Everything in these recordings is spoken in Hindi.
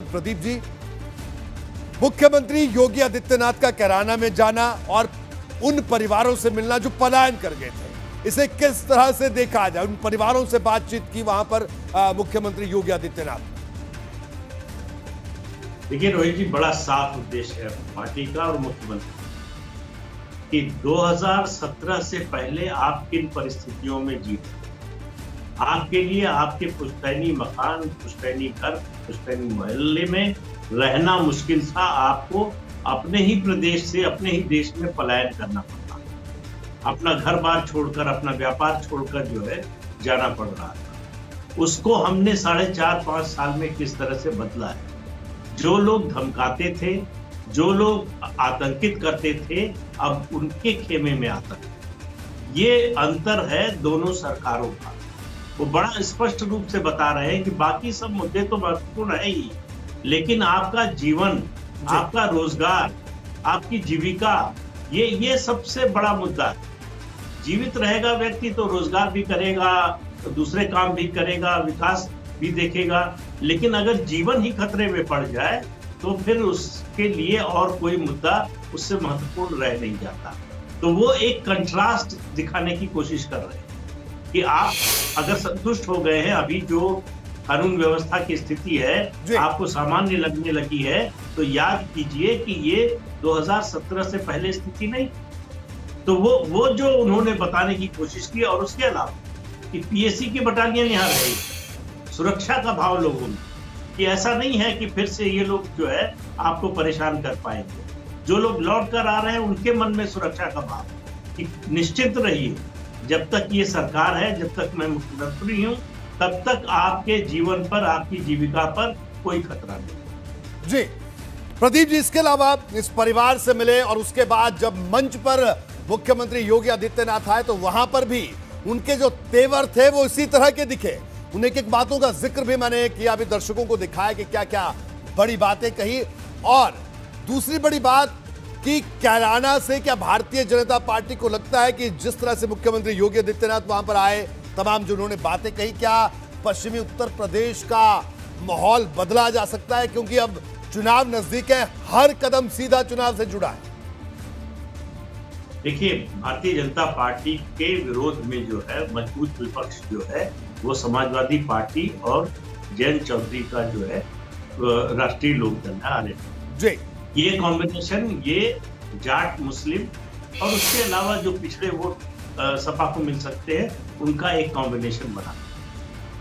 प्रदीप जी, मुख्यमंत्री योगी आदित्यनाथ का कैराना में जाना और उन परिवारों से मिलना जो पलायन कर गए थे, इसे किस तरह से देखा जाए? उन परिवारों से बातचीत की वहां पर मुख्यमंत्री योगी आदित्यनाथ। देखिए रोहित जी, बड़ा साफ उद्देश्य है पार्टी का और मुख्यमंत्री कि 2017 से पहले आप किन परिस्थितियों में जीते। आपके लिए आपके पुश्तैनी मकान, पुश्तैनी घर, पुश्तैनी मोहल्ले में रहना मुश्किल था। आपको अपने ही प्रदेश से, अपने ही देश में पलायन करना पड़ता, अपना घर बार छोड़कर, अपना व्यापार छोड़कर जो है जाना पड़ रहा था। उसको हमने 4.5-5 साल में किस तरह से बदला है। जो लोग धमकाते थे, जो लोग आतंकित करते थे, अब उनके खेमे में आतंक। ये अंतर है दोनों सरकारों का। वो बड़ा स्पष्ट रूप से बता रहे हैं कि बाकी सब मुद्दे तो महत्वपूर्ण है ही, लेकिन आपका जीवन, आपका रोजगार, आपकी जीविका, ये सबसे बड़ा मुद्दा है। जीवित रहेगा व्यक्ति तो रोजगार भी करेगा, तो दूसरे काम भी करेगा, विकास भी देखेगा। लेकिन अगर जीवन ही खतरे में पड़ जाए तो फिर उसके लिए और कोई मुद्दा उससे महत्वपूर्ण रह नहीं जाता। तो वो एक कंट्रास्ट दिखाने की कोशिश कर रहे हैं कि आप अगर संतुष्ट हो गए हैं, अभी जो कानून व्यवस्था की स्थिति है आपको सामान्य लगने लगी है, तो याद कीजिए कि ये 2017 से पहले स्थिति नहीं। तो वो जो उन्होंने बताने की कोशिश की, और उसके अलावा कि पीएसी की बटालियन यहाँ रहेगी, सुरक्षा का भाव लोगों में, कि ऐसा नहीं है कि फिर से ये लोग जो है आपको परेशान कर पाएंगे। जो लोग लौट कर आ रहे हैं उनके मन में सुरक्षा का भाव कि निश्चिंत रहिए, जब तक ये सरकार है, जब तक मैं मुख्यमंत्री हूं, तब तक आपके जीवन पर, आपकी जीविका पर कोई खतरा नहीं। जी प्रदीप जी, इसके अलावा इस परिवार से मिले और उसके बाद जब मंच पर मुख्यमंत्री योगी आदित्यनाथ आए तो वहां पर भी उनके जो तेवर थे वो इसी तरह के दिखे। उन्हें एक बातों का जिक्र भी मैंने किया, अभी दर्शकों को दिखाया कि क्या क्या बड़ी बातें कही। और दूसरी बड़ी बात कि कैराना से क्या भारतीय जनता पार्टी को लगता है कि जिस तरह से मुख्यमंत्री योगी आदित्यनाथ वहां पर आए, तमाम जो उन्होंने बातें कही, क्या पश्चिमी उत्तर प्रदेश का माहौल बदला जा सकता है? क्योंकि अब चुनाव नजदीक है, हर कदम सीधा चुनाव से जुड़ा है। देखिए, भारतीय जनता पार्टी के विरोध में जो है मजबूत विपक्ष जो है वो समाजवादी पार्टी और जयंत चौधरी का जो है राष्ट्रीय लोकदल है, आरएलडी। ये कॉम्बिनेशन, ये जाट मुस्लिम और उसके अलावा जो पिछड़े वोट सपा को मिल सकते हैं, उनका एक कॉम्बिनेशन बना।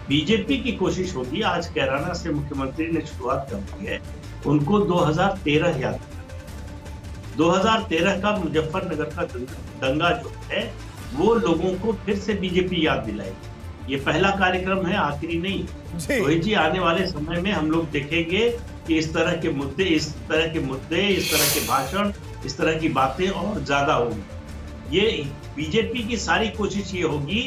बीजेपी की कोशिश होगी, आज कैराना से मुख्यमंत्री ने शुरुआत कर दी है, उनको 2013 याद, 2013 का मुजफ्फरनगर का दंगा जो है वो लोगों को फिर से बीजेपी याद दिलाएगी। ये पहला कार्यक्रम है, आखिरी नहीं। रोहित जी, आने वाले समय में हम लोग देखेंगे कि इस तरह के मुद्दे, इस तरह के भाषण, इस तरह की बातें और ज्यादा होंगी। ये बीजेपी की सारी कोशिश ये होगी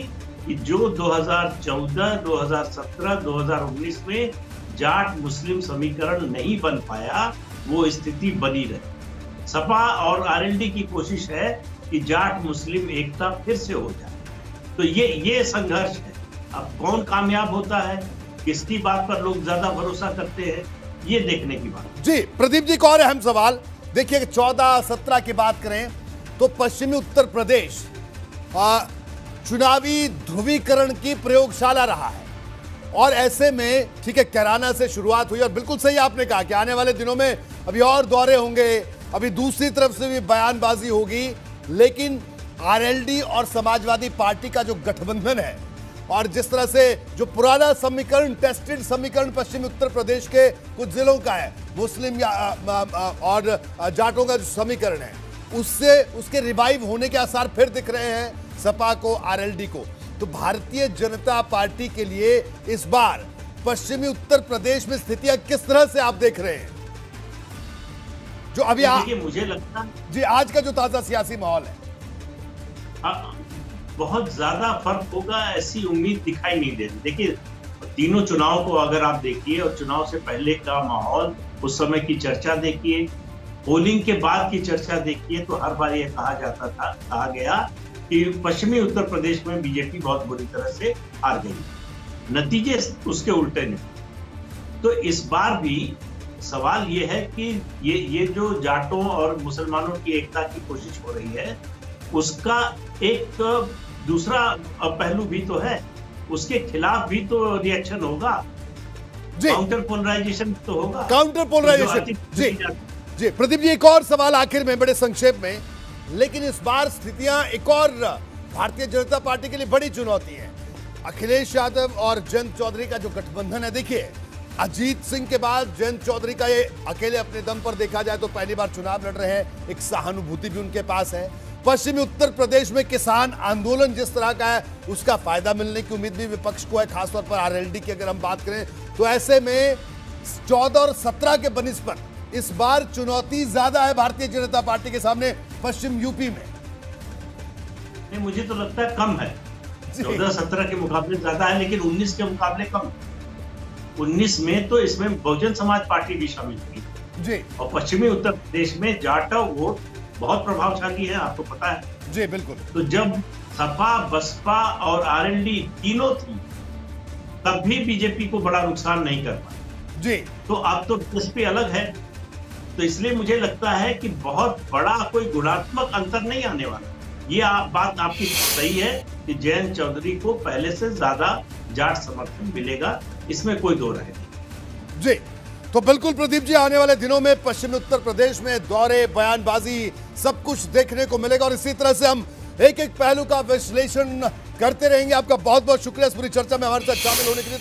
कि जो 2014, 2017, 2019 में जाट मुस्लिम समीकरण नहीं बन पाया, वो स्थिति बनी रहे। सपा और आरएलडी की कोशिश है कि जाट मुस्लिम एकता फिर से हो जाए। तो ये संघर्ष है। अब कौन कामयाब होता है, किसकी बात पर लोग ज्यादा भरोसा करते हैं, ये देखने की बात। जी प्रदीप जी, एक और अहम सवाल देखिए, 14-17 की बात करें तो पश्चिमी उत्तर प्रदेश चुनावी ध्रुवीकरण की प्रयोगशाला रहा है, और ऐसे में ठीक है, कैराना से शुरुआत हुई और बिल्कुल सही आपने कहा कि आने वाले दिनों में अभी और दौरे होंगे, अभी दूसरी तरफ से भी बयानबाजी होगी। लेकिन आरएलडी और समाजवादी पार्टी का जो गठबंधन है और जिस तरह से जो पुराना समीकरण, टेस्टेड समीकरण पश्चिमी उत्तर प्रदेश के कुछ जिलों का है, मुस्लिम और जाटों का जो समीकरण है, उससे उसके रिवाइव होने के आसार फिर दिख रहे हैं सपा को, आरएलडी को। तो भारतीय जनता पार्टी के लिए इस बार पश्चिमी उत्तर प्रदेश में स्थितियां किस तरह से आप देख रहे हैं? जो अभी मुझे लगता है जी आज का जो ताजा सियासी माहौल है, बहुत ज्यादा फर्क होगा ऐसी उम्मीद दिखाई नहीं दे रही। देखिए, तीनों चुनाव को अगर आप देखिए और चुनाव से पहले का माहौल, उस समय की चर्चा देखिए, पोलिंग के बाद की चर्चा देखिए, तो हर बार ये कहा गया कि पश्चिमी उत्तर प्रदेश में बीजेपी बहुत बुरी तरह से हार गई। नतीजे उसके उल्टे नहीं। तो इस बार भी सवाल ये है कि ये जो जाटों और मुसलमानों की एकता की कोशिश हो रही है, उसका एक दूसरा पहलू भी तो है, उसके खिलाफ भी तो रिएक्शन होगा, काउंटर पोलराइजेशन तो होगा। काउंटर पोलराइजेशन, जी जी प्रदीप जी, एक और सवाल आखिर में बड़े संक्षेप में, लेकिन इस बार स्थितियां एक और भारतीय जनता पार्टी के लिए बड़ी चुनौती है। अखिलेश यादव और जयंत चौधरी का जो गठबंधन है, देखिए अजीत सिंह के बाद जयंत चौधरी का ये अकेले अपने दम पर देखा जाए तो पहली बार चुनाव लड़ रहे हैं, एक सहानुभूति भी उनके पास है। पश्चिमी उत्तर प्रदेश में किसान आंदोलन जिस तरह का है, उसका फायदा मिलने की उम्मीद भी विपक्ष को है, खासतौर पर आरएलडी की अगर हम बात करें तो। ऐसे में 14 और 17 के बनिस्पत इस बार चुनौती ज्यादा है भारतीय जनता पार्टी के सामने पश्चिम यूपी में। नहीं, मुझे तो लगता है कम है, 14-17 के मुकाबले ज्यादा है, लेकिन 19 के मुकाबले कम। 19 में तो इसमें बहुजन समाज पार्टी भी शामिल थी जी, और पश्चिमी उत्तर प्रदेश में जाटव वोट बहुत प्रभावशाली है, आपको पता है जी बिल्कुल। तो जब सपा, बसपा और आरएलडी तीनों थी, तब भी बीजेपी को बड़ा नुकसान नहीं कर पाई जी। तो अब तो बीएसपी अलग है, तो इसलिए मुझे लगता है कि बहुत बड़ा कोई गुणात्मक अंतर नहीं आने वाला। ये बात आपकी सही है कि जयंत चौधरी को पहले से ज्यादा जाट समर्थन मिलेगा, इसमें कोई दो राय नहीं। जी तो बिल्कुल प्रदीप जी, आने वाले दिनों में पश्चिमी उत्तर प्रदेश में दौरे, बयानबाजी, सब कुछ देखने को मिलेगा और इसी तरह से हम एक एक पहलू का विश्लेषण करते रहेंगे। आपका बहुत बहुत शुक्रिया इस पूरी चर्चा में हमारे साथ शामिल होने के लिए।